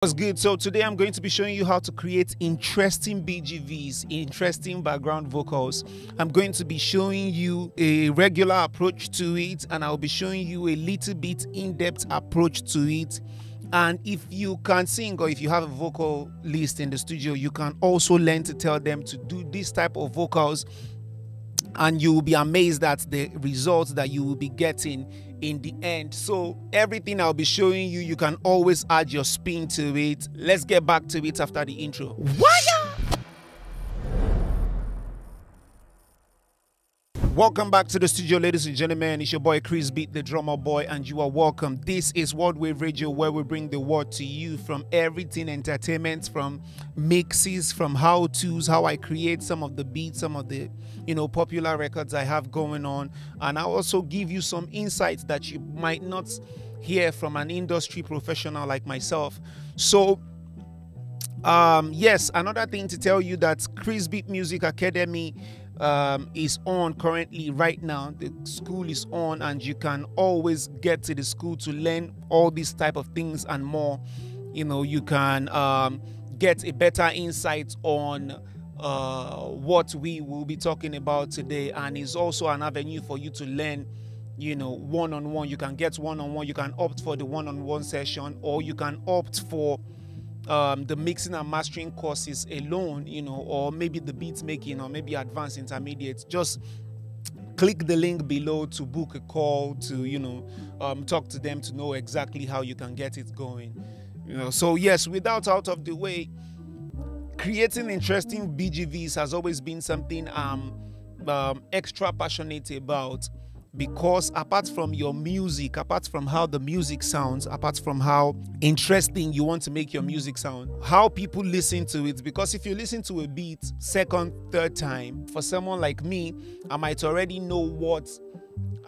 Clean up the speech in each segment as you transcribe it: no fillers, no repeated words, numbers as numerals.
What's good? So today I'm going to be showing you how to create interesting BGVs, interesting background vocals. I'm going to be showing you a regular approach to it, and I'll be showing you a little bit in-depth approach to it. And if you can sing, or if you have a vocalist in the studio, you can also learn to tell them to do this type of vocals, and you will be amazed at the results that you will be getting in the end. So everything I'll be showing you, you can always add your spin to it. Let's get back to it after the intro. Welcome back to the studio, ladies and gentlemen. It's your boy Chris Beat, the drummer boy, and you are welcome. This is World Wave Radio, where we bring the word to you from everything entertainment, from mixes, from how-tos, how I create some of the beats, some of the popular records I have going on, and I also give you some insights that you might not hear from an industry professional like myself. So yes, another thing to tell you that Chris Beat Music Academy is on currently right now. The school is on, and you can always get to the school to learn all these type of things and more. You can get a better insight on what we will be talking about today, and is also an avenue for you to learn one-on-one. You can get one-on-one. You can opt for the one-on-one session, or you can opt for the mixing and mastering courses alone, or maybe the beat making, or maybe advanced intermediate. Just click the link below to book a call to talk to them to know exactly how you can get it going. So yes, without out of the way, creating interesting BGVs has always been something I'm extra passionate about, because apart from your music, apart from how the music sounds, apart from how interesting you want to make your music sound, how people listen to it. Because if you listen to a beat second, third time, for someone like me, I might already know what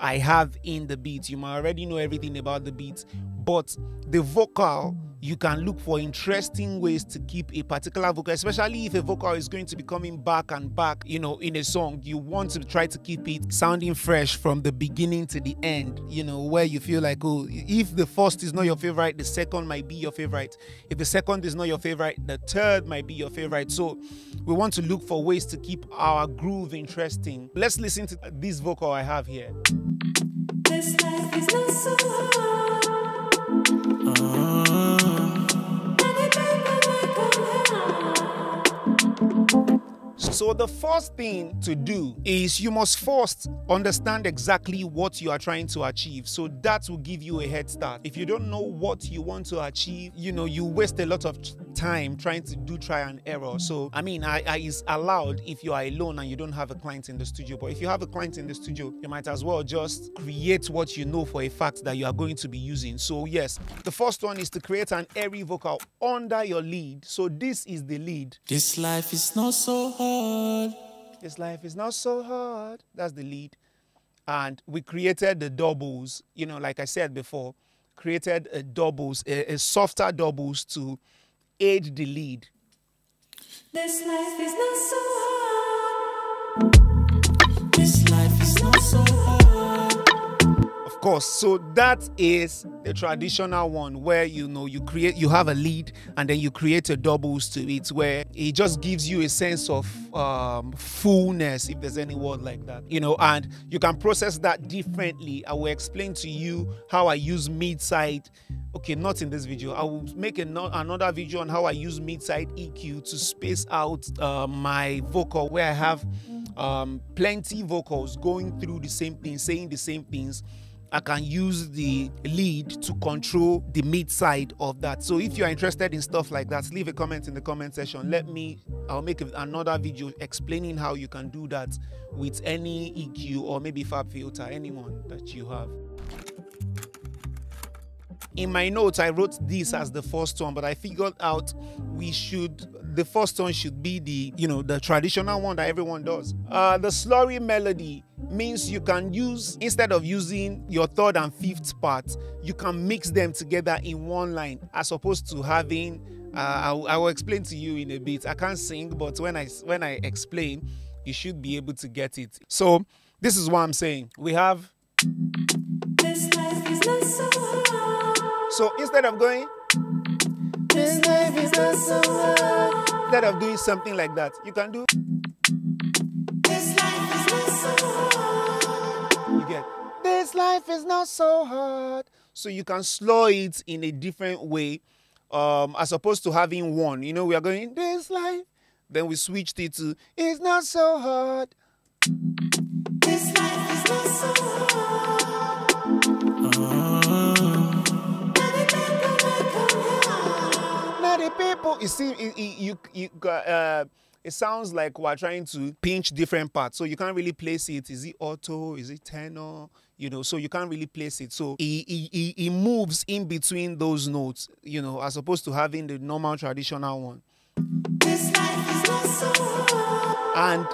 I have in the beat. You might already know everything about the beat, but the vocal, you can look for interesting ways to keep a particular vocal, especially if a vocal is going to be coming back and back, in a song. You want to try to keep it sounding fresh from the beginning to the end, where you feel like, oh, if the first is not your favorite, the second might be your favorite. If the second is not your favorite, the third might be your favorite. So we want to look for ways to keep our groove interesting. Let's listen to this vocal I have here. This life is not so hard. So the first thing to do is you must first understand exactly what you are trying to achieve. So that will give you a head start. If you don't know what you want to achieve, you waste a lot of time trying to do try and error. So I is allowed if you are alone and you don't have a client in the studio. But if you have a client in the studio, you might as well just create what you know for a fact that you are going to be using. So yes, the first one is to create an airy vocal under your lead. So this is the lead. This life is not so hard. This life is not so hard. That's the lead. And we created the doubles, like I said before, created a doubles, a softer doubles to aid the lead. This life is not so hard. This life is not so hard. Of course, so that is the traditional one, where you have a lead and then you create a doubles to it, where it just gives you a sense of fullness, if there's any word like that, and you can process that differently. I will explain to you how I use mid-side. Okay, not in this video. I will make another video on how I use mid-side EQ to space out my vocal, where I have plenty vocals going through the same thing, saying the same things. I can use the lead to control the mid side of that. So if you're interested in stuff like that, leave a comment in the comment section. I'll make another video explaining how you can do that with any EQ or maybe FabFilter, anyone that you have. In my notes, I wrote this as the first one, but I figured out the first one should be the traditional one that everyone does. The slurry melody means you can use, instead of using your third and fifth part, you can mix them together in one line, as opposed to having, I will explain to you in a bit. I can't sing, but when I explain, you should be able to get it. So this is what I'm saying. We have This life is not so hard. So instead of going, This life is not so hard. Instead of doing something like that, you can do. This life is not so hard. You get. This life is not so hard. So you can slow it in a different way, as opposed to having one. You know, we are going this life, then we switched it to it's not so hard. This life is not so hard. Now the people, you see, it sounds like we're trying to pinch different parts, so you can't really place it. Is it auto? Is it tenor? You know, so you can't really place it. So he moves in between those notes, you know, as opposed to having the normal traditional one. This life is not so hard. And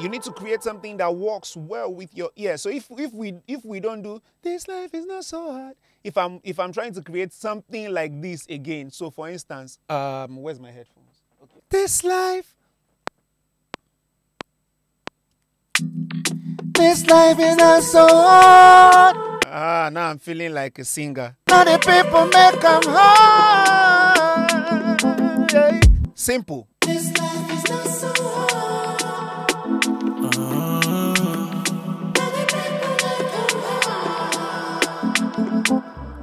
you need to create something that works well with your ear. So if we don't do this life is not so hard. If I'm trying to create something like this again. So for instance, where's my headphones? Okay. This life is not so hard. Ah, now I'm feeling like a singer. Now the people make them hard. Yeah. Simple. This life is not so hard.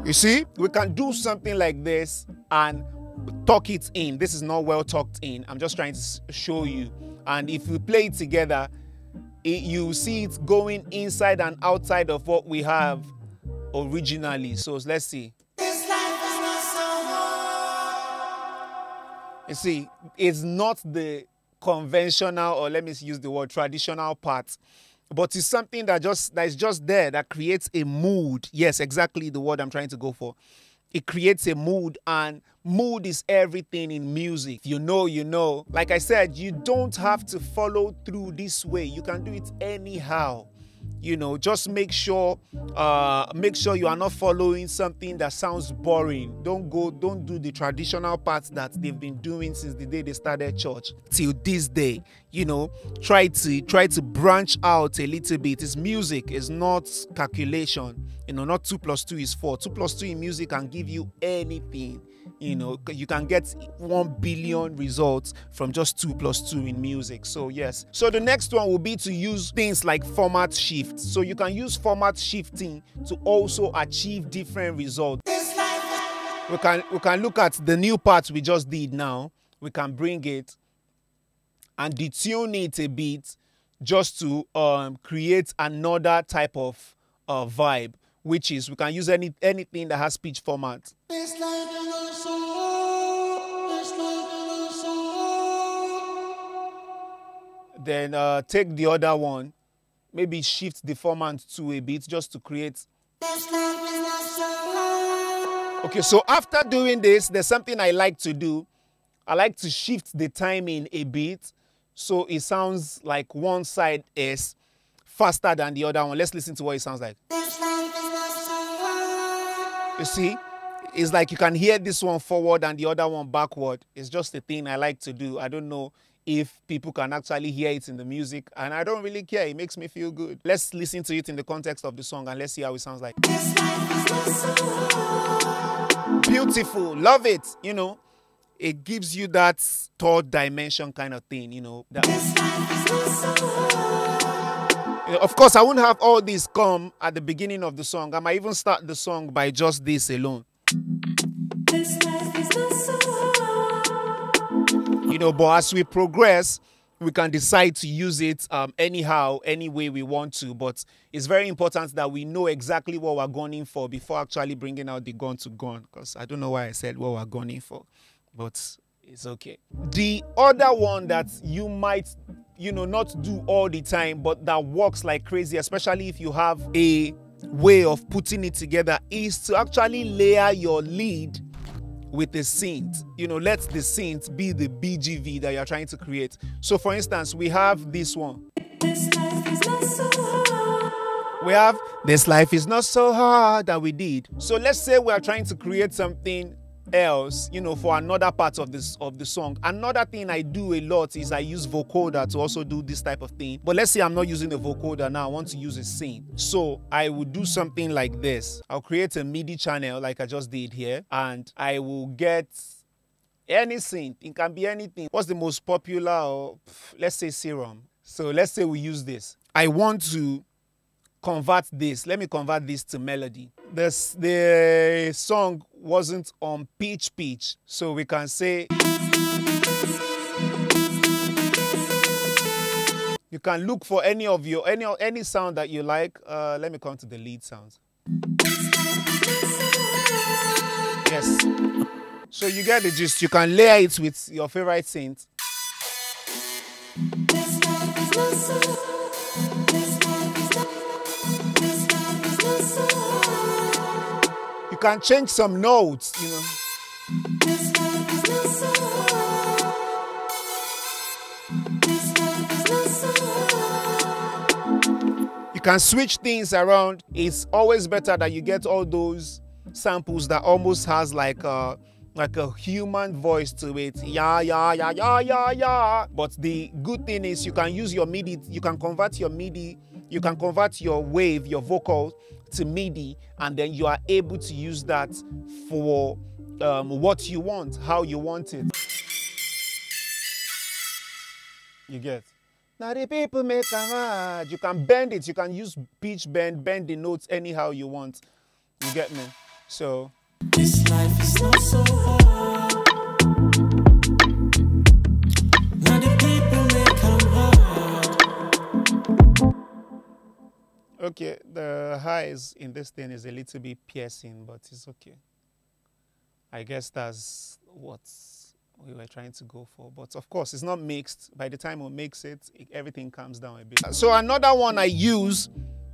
You see, we can do something like this and tuck it in. This is not well tucked in. I'm just trying to show you. And if we play it together, you see it going inside and outside of what we have originally. So let's see. This life is not so hard. You see, it's not the conventional, or let me use the word traditional part, but it's something that is just there, that creates a mood. Yes, exactly the word I'm trying to go for. It creates a mood, and mood is everything in music. You know, you know. Like I said, you don't have to follow through this way. You can do it anyhow. You know, just make sure you are not following something that sounds boring. Don't do the traditional parts that they've been doing since the day they started church till this day. You know, try to branch out a little bit. It's music, it's not calculation. You know, not 2 + 2 is 4. 2 + 2 in music can give you anything. You know, you can get 1 billion results from just 2 + 2 in music. So yes. So the next one will be to use things like format shift. So you can use format shifting to also achieve different results. We can look at the new part we just did now. We can bring it and detune it a bit just to create another type of vibe, which is we can use anything that has speech format. This life is not so hard. This life is not so hard. Then take the other one, maybe shift the format to a bit just to create. This life is not so hard. Okay, so after doing this, there's something I like to do. I like to shift the timing a bit so it sounds like one side is faster than the other one. Let's listen to what it sounds like. This life is not so hard. You see, it's like you can hear this one forward and the other one backward. It's just a thing I like to do. I don't know if people can actually hear it in the music, and I don't really care. It makes me feel good. Let's listen to it in the context of the song and let's see how it sounds like. This life is not so hard. Beautiful, love it. You know, it gives you that third dimension kind of thing, you know. This life is not so hard. You know, of course, I wouldn't have all this come at the beginning of the song. I might even start the song by just this alone. This life is not so hard. You know, but as we progress, we can decide to use it anyhow, any way we want to. But it's very important that we know exactly what we're gunning for before actually bringing out the gun to gun. Because I don't know why I said what we're gunning for, but it's okay. The other one that you might, you know, not do all the time, but that works like crazy, especially if you have a way of putting it together, is to actually layer your lead with a synth. You know, let the synth be the BGV that you're trying to create. So for instance, we have this one. This life is not so hard. We have this life is not so hard that we did. So let's say we are trying to create something else, you know, for another part of the song. Another thing I do a lot is I use vocoder to also do this type of thing. But let's say I'm not using the vocoder now, I want to use a synth. So I would do something like this. I'll create a MIDI channel like I just did here, and I will get Any synth, it can be anything. What's the most popular? Or let's say Serum. So let's say we use this. I want to convert this. Let me convert this to melody. The song wasn't on pitch, so we can say you can look for any of your any sound that you like. Let me come to the lead sounds. Yes. So you get the gist. You can layer it with your favorite synth. You can change some notes, you know. You can switch things around. It's always better that you get all those samples that almost has like a human voice to it. Yeah, yeah, yeah, yeah, yeah, yeah. But the good thing is you can use your MIDI, you can convert your MIDI, you can convert your wave, your vocal to MIDI, and then you are able to use that for what you want, how you want it. You get? Now the people make a mad. You can bend it, you can use pitch bend the notes anyhow you want. You get me? So This life is not so hard. Now the people make 'em hard. okay, the highs in this thing is a little bit piercing, but it's okay. I guess that's what we were trying to go for. But of course, it's not mixed. By the time we mix it, everything calms down a bit. So another one I use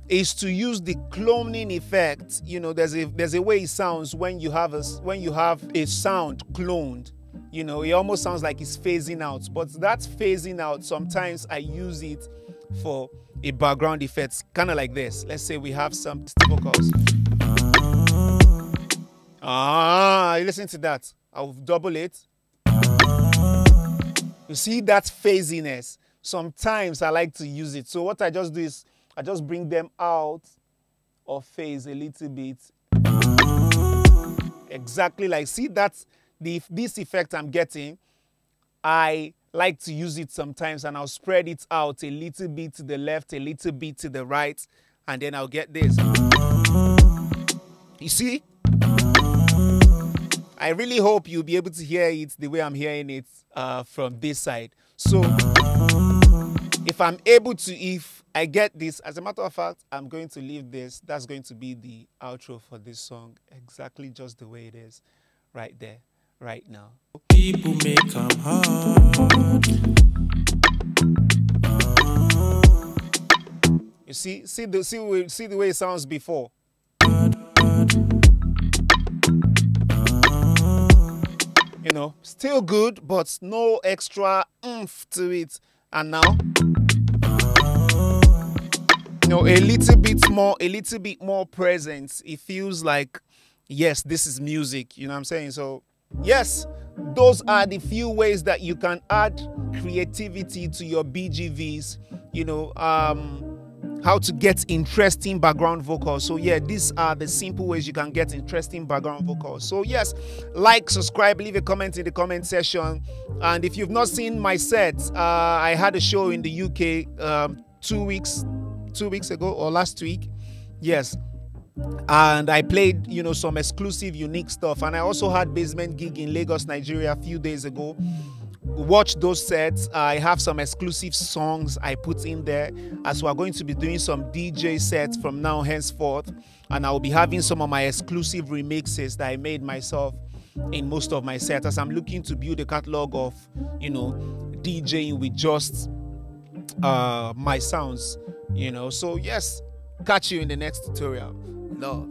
is to use the cloning effect. You know, there's a way it sounds when you have a sound cloned. You know, it almost sounds like it's phasing out. But that phasing out, sometimes I use it for a background effect, kind of like this. Let's say we have some vocals. Listen to that. I'll double it. You see that phasiness? Sometimes I like to use it. So what I just do is I just bring them out of phase a little bit. Exactly like, see that's this effect I'm getting. I like to use it sometimes and I'll spread it out a little bit to the left, a little bit to the right, and then I'll get this. You see? I really hope you'll be able to hear it the way I'm hearing it from this side. So if I'm able to, if I get this, as a matter of fact, I'm going to leave this. That's going to be the outro for this song, exactly just the way it is right there, right now. People make 'em hard. You see the way it sounds before. You know, still good, but no extra oomph to it. And now, you know, a little bit more presence. It feels like, yes, this is music. You know what I'm saying? So, yes, those are the few ways that you can add creativity to your BGVs. You know, how to get interesting background vocals. So yeah, these are the simple ways you can get interesting background vocals. So yes, like, subscribe, leave a comment in the comment section. And if you've not seen my sets, I had a show in the UK 2 weeks ago or last week. Yes. And I played, you know, some exclusive, unique stuff. And I also had Basement gig in Lagos, Nigeria a few days ago. Watch those sets. I have some exclusive songs I put in there, as we're going to be doing some DJ sets from now henceforth, and I'll be having some of my exclusive remixes that I made myself in most of my sets, as I'm looking to build a catalog of, you know, DJing with just my sounds, you know. So yes, catch you in the next tutorial. Love.